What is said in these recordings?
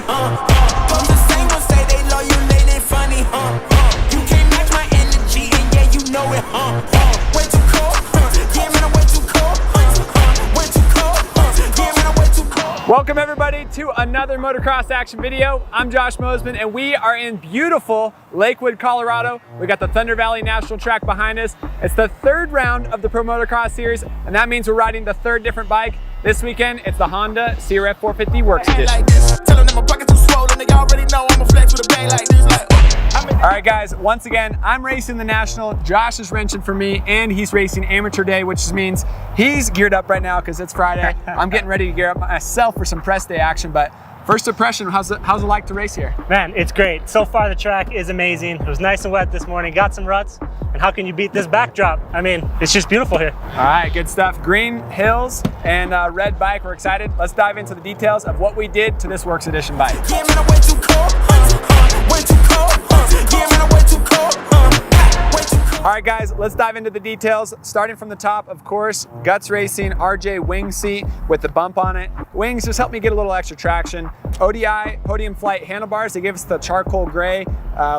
Both the same ones say they love you, they funny, You can't match my energy, and yeah, you know it, Way too cold, yeah, man, I'm way too cold, Way too cold, yeah, man, I'm way too cold. Welcome everybody to another motocross action video. I'm Josh Mosiman and we are in beautiful Leyquude, Colorado. We got the Tander-Vэлli National Track behind us. It's the third round of the Pro Motocross Series, and that means we're riding the third different bike. This weekend, it's the Honda CRF450 Works Edition. All right guys, once again, I'm racing the National, Josh is wrenching for me, and he's racing Amateur Day, which means he's geared up right now because it's Friday. I'm getting ready to gear up myself for some press day action, but first impression, how's it like to race here? Man, it's great. So far the track is amazing. It was nice and wet this morning, got some ruts, and how can you beat this backdrop? I mean, it's just beautiful here. All right, good stuff. Green hills and red bike, we're excited. Let's dive into the details of what we did to this Works Edition bike. Yeah, man, I'm way too cold, way too cold, yeah, man, I'm way too cold, way too cold. All right guys, let's dive into the details. Starting from the top, of course, Guts Racing RJ wing seat with the bump on it. Wings just helped me get a little extra traction. ODI Podium Flight handlebars, they gave us the charcoal gray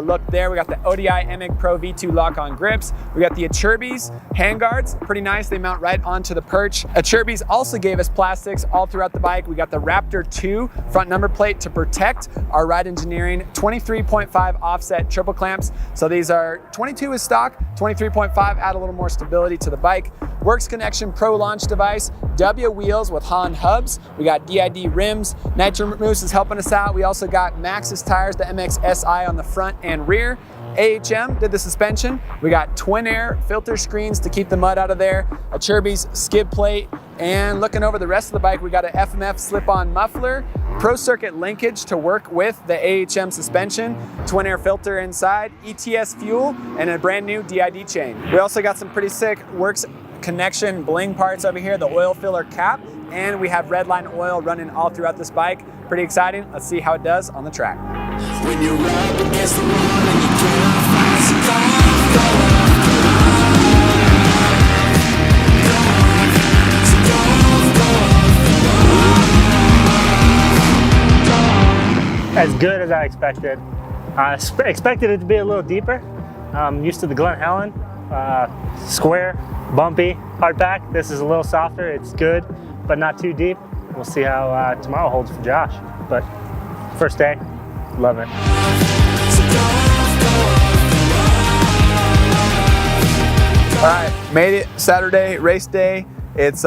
look there. We got the ODI MXGP Pro V2 lock-on grips. We got the Acerbis handguards, pretty nice. They mount right onto the perch. Acerbis also gave us plastics all throughout the bike. We got the Raptor 2 front number plate to protect our Ride Engineering 23.5 offset triple clamps. So these are 22 is stock, 23.5 add a little more stability to the bike. Works Connection Pro launch device, W wheels with Han hubs. We got DID rims. Nitro Moose is helping us out. We also got Maxxis tires, the MX SI on the front and rear. AHM did the suspension. We got twin air filter screens to keep the mud out of there. Acerbis skid plate. And looking over the rest of the bike, we got an FMF slip-on muffler, Pro Circuit linkage to work with the AHM suspension, twin air filter inside, ETS fuel, and a brand new DID chain. We also got some pretty sick Works Connection bling parts over here, the oil filler cap, and we have Redline oil running all throughout this bike. Pretty exciting. Let's see how it does on the track. When you're up against the wall and you can't find some As good as I expected. I expected it to be a little deeper. I'm used to the Glen Helen, square, bumpy, hard pack. This is a little softer. It's good, but not too deep. We'll see how tomorrow holds for Josh. But first day, love it. All right, made it Saturday, race day. It's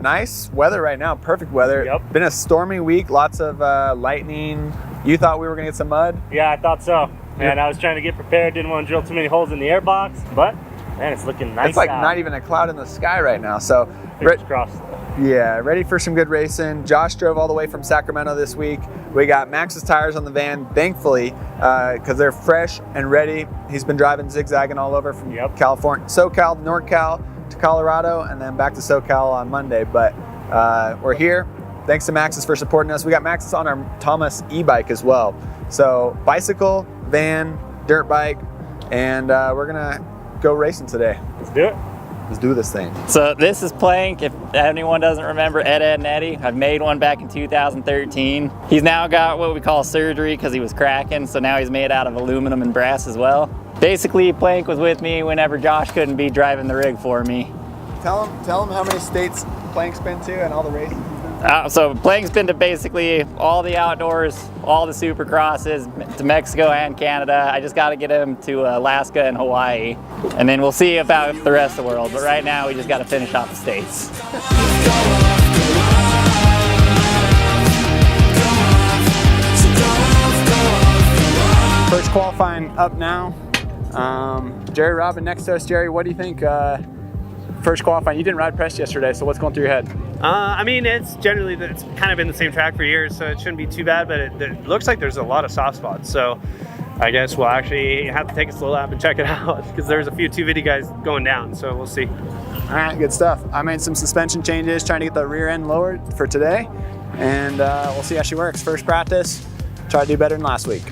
nice weather right now, perfect weather. Yep. Been a stormy week, lots of lightning. You thought we were gonna get some mud? Yeah, I thought so. And I was trying to get prepared, didn't want to drill too many holes in the airbox, but man, it's looking nice. It's like out. not even a cloud in the sky right now. So, Fingers crossed. Yeah, ready for some good racing. Josh drove all the way from Sacramento this week. We got Maxxis tires on the van, thankfully, because they're fresh and ready. He's been driving zigzagging all over from California, SoCal, NorCal to Colorado, and then back to SoCal on Monday. But we're here. Thanks to Maxxis for supporting us. We got Maxxis on our Thomas e-bike as well. So bicycle, van, dirt bike, and we're gonna go racing today. Let's do it. Let's do this thing. So this is Plank. If anyone doesn't remember Ed and Eddie, I made one back in 2013. He's now got what we call surgery because he was cracking, so now he's made out of aluminum and brass as well. Basically, Plank was with me whenever Josh couldn't be driving the rig for me. Tell him how many states Plank's been to and all the races. So Plank's been to basically all the outdoors, all the supercrosses, to Mexico and Canada. I just got to get him to Alaska and Hawaii, and then we'll see about the rest of the world. But right now, we just got to finish off the states. First qualifying up now. Jerry Robin next to us. Jerry, what do you think? First qualifying, you didn't ride press yesterday, so what's going through your head? I mean, it's kind of been the same track for years, so it shouldn't be too bad, but it looks like there's a lot of soft spots. So I guess we'll actually have to take a slow lap and check it out because there's a few 250 guys going down, so we'll see. All right, good stuff. I made some suspension changes, trying to get the rear end lowered for today, and we'll see how she works. First practice, try to do better than last week.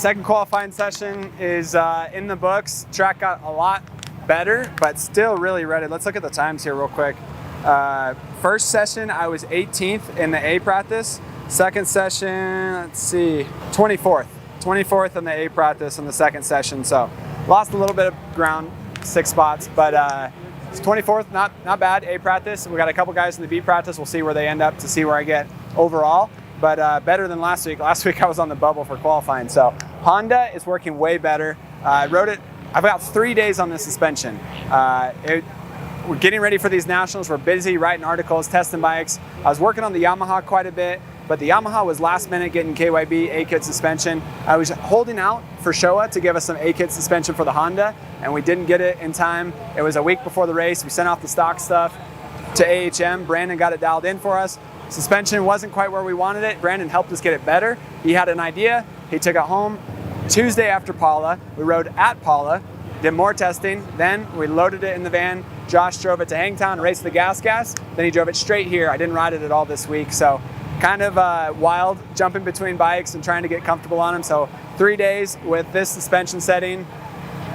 second qualifying session is in the books. Track got a lot better, but still really ready. Let's look at the times here real quick. First session, I was 18th in the A practice. Second session, let's see, 24th. 24th in the A practice in the second session. So lost a little bit of ground, 6 spots, but it's 24th, not bad, A practice. We got a couple guys in the B practice. We'll see where they end up to see where I get overall, but better than last week. Last week I was on the bubble for qualifying. So Honda is working way better. I rode it, I've got 3 days on the suspension. We're getting ready for these nationals. We're busy writing articles, testing bikes. I was working on the Yamaha quite a bit, but the Yamaha was last minute getting KYB A-kit suspension. I was holding out for Showa to give us some A-kit suspension for the Honda, and we didn't get it in time. It was a week before the race. We sent off the stock stuff to AHM. Brandon got it dialed in for us. Suspension wasn't quite where we wanted it. Brandon helped us get it better. He had an idea. He took it home. Tuesday after Paula, we rode at Paula, did more testing. Then we loaded it in the van. Josh drove it to Hangtown, raced the gas. Then he drove it straight here. I didn't ride it at all this week. So kind of wild, jumping between bikes and trying to get comfortable on them. So 3 days with this suspension setting,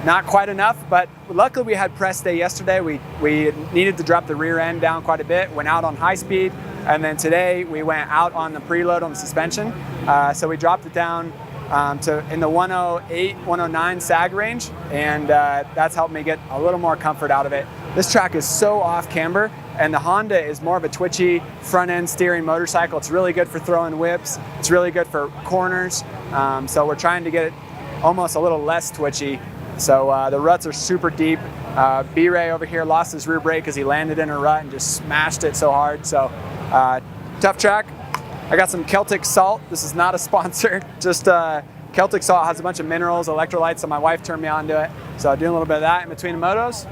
not quite enough, but luckily we had press day yesterday. We needed to drop the rear end down quite a bit, went out on high speed, and then today we went out on the preload on the suspension. So we dropped it down to in the 108, 109 sag range, and that's helped me get a little more comfort out of it. This track is so off camber, and the Honda is more of a twitchy front end steering motorcycle. It's really good for throwing whips. It's really good for corners. So we're trying to get it almost a little less twitchy. So the ruts are super deep. B-Ray over here lost his rear brake because he landed in a rut and just smashed it so hard. So tough track. I got some Celtic salt. This is not a sponsor. Just Celtic salt has a bunch of minerals, electrolytes, so my wife turned me on to it. So I'm doing a little bit of that in between the motos.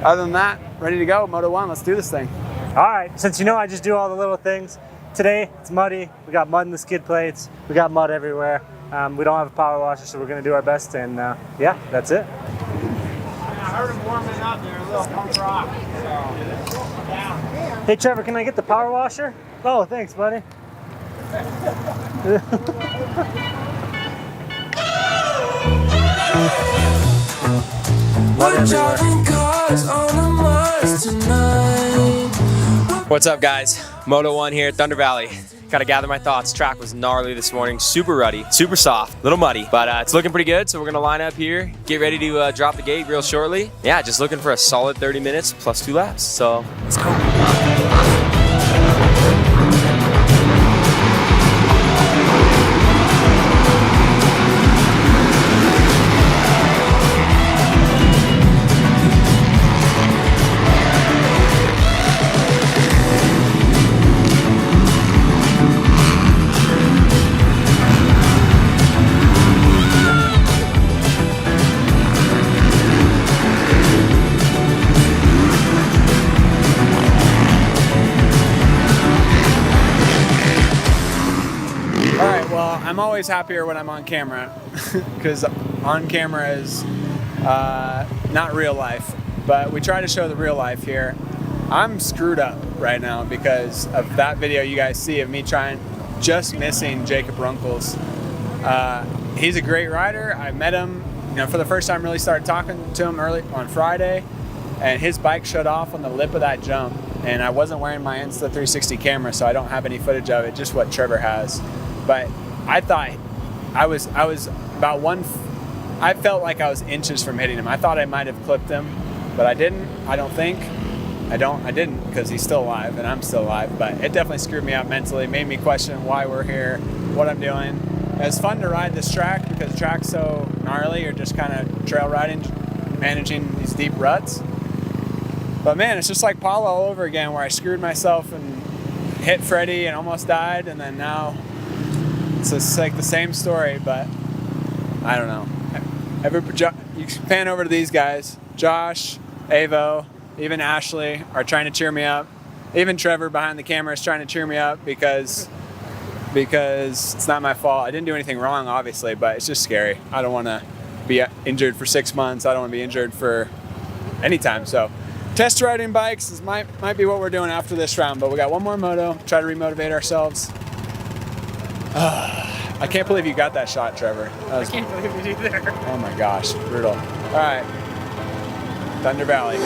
Other than that, ready to go. Moto 1, let's do this thing. All right, since you know I just do all the little things, today it's muddy. We got mud in the skid plates. We got mud everywhere. We don't have a power washer, so we're gonna do our best, and yeah, that's it. I heard him warming up there, a little punk rock. So. Hey Trevor, can I get the power washer? Oh, thanks, buddy. We're driving cars on a Mars tonight. What's up, guys? Moto 1 here at Thunder Valley. Gotta gather my thoughts. Track was gnarly this morning, super ruddy, super soft, little muddy, but it's looking pretty good. So we're gonna line up here, get ready to drop the gate real shortly. Yeah, just looking for a solid 30 minutes plus 2 laps. So let's go. I'm always happier when I'm on camera because on camera is not real life, but we try to show the real life here. I'm screwed up right now because of that video you guys see of me just missing Jacob Ranklz's. He's a great rider. I met him, for the first time, really started talking to him early on Friday, and his bike shut off on the lip of that jump, and I wasn't wearing my Insta360 camera, so I don't have any footage of it, just what Trevor has. But I thought I was about I felt like I was inches from hitting him. I thought I might have clipped him, but I didn't. I don't think. I didn't, because he's still alive and I'm still alive, but it definitely screwed me up mentally, made me question why we're here, what I'm doing. It was fun to ride this track because the track's so gnarly. You're just kind of trail riding, managing these deep ruts. But man, it's just like Paula all over again, where I screwed myself and hit Freddie and almost died, and then now it's like the same story, but I don't know. You pan over to these guys, Josh, Avo, even Ashley are trying to cheer me up. Even Trevor behind the camera is trying to cheer me up because it's not my fault. I didn't do anything wrong, obviously, but it's just scary. I don't want to be injured for 6 months. I don't want to be injured for any time. So test riding bikes might be what we're doing after this round, but we got one more moto, try to remotivate ourselves. I can't believe you got that shot, Trevor. I can't believe it either. Oh my gosh, brutal. All right, Thunder Valley.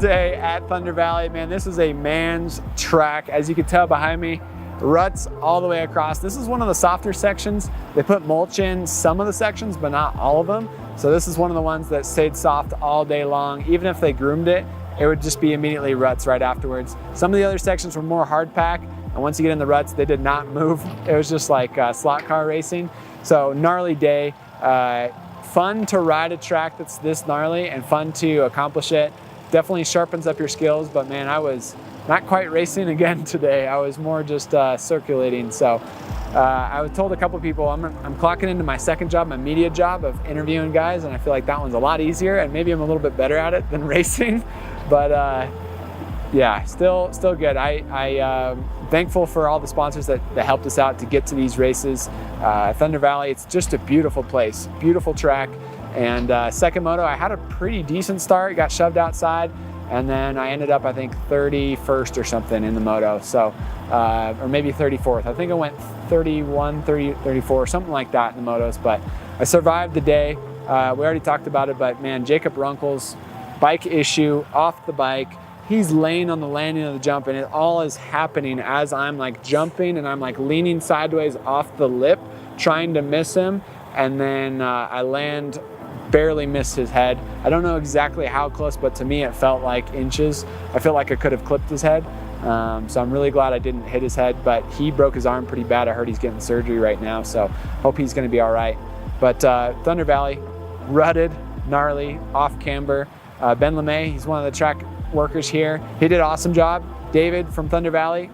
Day at Thunder Valley. Man, this is a man's track. As you can tell behind me, ruts all the way across. This is one of the softer sections. They put mulch in some of the sections, but not all of them. So this is one of the ones that stayed soft all day long. Even if they groomed it, it would just be immediately ruts right afterwards. Some of the other sections were more hard pack, and once you get in the ruts, they did not move. It was just like slot car racing. So gnarly day. Fun to ride a track that's this gnarly and fun to accomplish it. Definitely sharpens up your skills, but man, I was not quite racing again today. I was more just circulating. So I was told a couple people, I'm clocking into my second job, my media job of interviewing guys, and I feel like that one's a lot easier, and maybe I'm a little bit better at it than racing. But yeah, still good. I'm thankful for all the sponsors that helped us out to get to these races. Thunder Valley, it's just a beautiful place, beautiful track. And second moto, I had a pretty decent start, got shoved outside, and then I ended up, I think, 31st or something in the moto. So, or maybe 34th. I think I went 31, 30, 34, something like that in the motos, but I survived the day. We already talked about it, but man, Jacob Ranklz's bike issue off the bike. He's laying on the landing of the jump, and it all is happening as I'm like jumping and I'm like leaning sideways off the lip, trying to miss him. And then I land, barely missed his head. I don't know exactly how close, but to me it felt like inches. I feel like I could have clipped his head. So I'm really glad I didn't hit his head, but he broke his arm pretty bad. I heard he's getting surgery right now, so hope he's gonna be all right. But Thunder Valley, rutted, gnarly, off camber. Ben LeMay, he's one of the track workers here. He did an awesome job. David from Thunder Valley,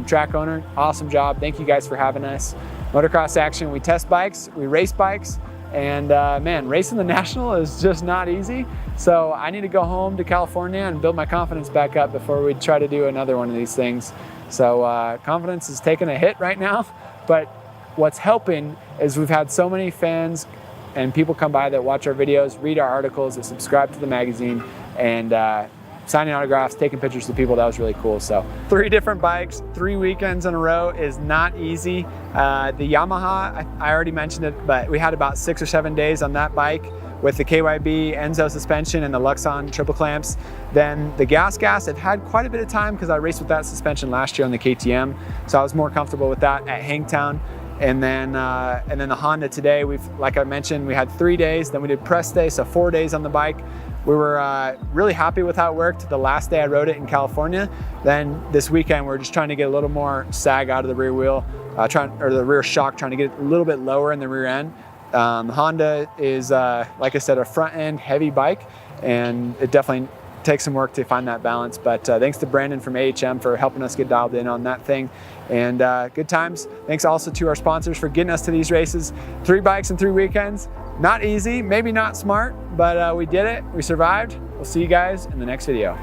track owner, awesome job. Thank you guys for having us. Motocross action, we test bikes, we race bikes, and man, racing the National is just not easy. So I need to go home to California and build my confidence back up before we try to do another one of these things. So confidence is taking a hit right now, but what's helping is we've had so many fans and people come by that watch our videos, read our articles, that subscribe to the magazine, and signing autographs, taking pictures of people. That was really cool. So 3 different bikes, 3 weekends in a row is not easy. The Yamaha, I already mentioned it, but we had about 6 or 7 days on that bike with the KYB Enzo suspension and the Luxon triple clamps. Then the gas, I've had quite a bit of time because I raced with that suspension last year on the KTM. So I was more comfortable with that at Hangtown. And then the Honda today, like I mentioned, we had 3 days, then we did press day, so 4 days on the bike. We were really happy with how it worked. The last day I rode it in California. Then this weekend, we're just trying to get a little more sag out of the rear wheel, the rear shock, trying to get it a little bit lower in the rear end. The Honda is, like I said, a front end heavy bike, and it definitely takes some work to find that balance. But thanks to Brandon from AHM for helping us get dialed in on that thing. And good times. Thanks also to our sponsors for getting us to these races. 3 bikes in 3 weekends. Not easy, maybe not smart, but we did it. We survived. We'll see you guys in the next video.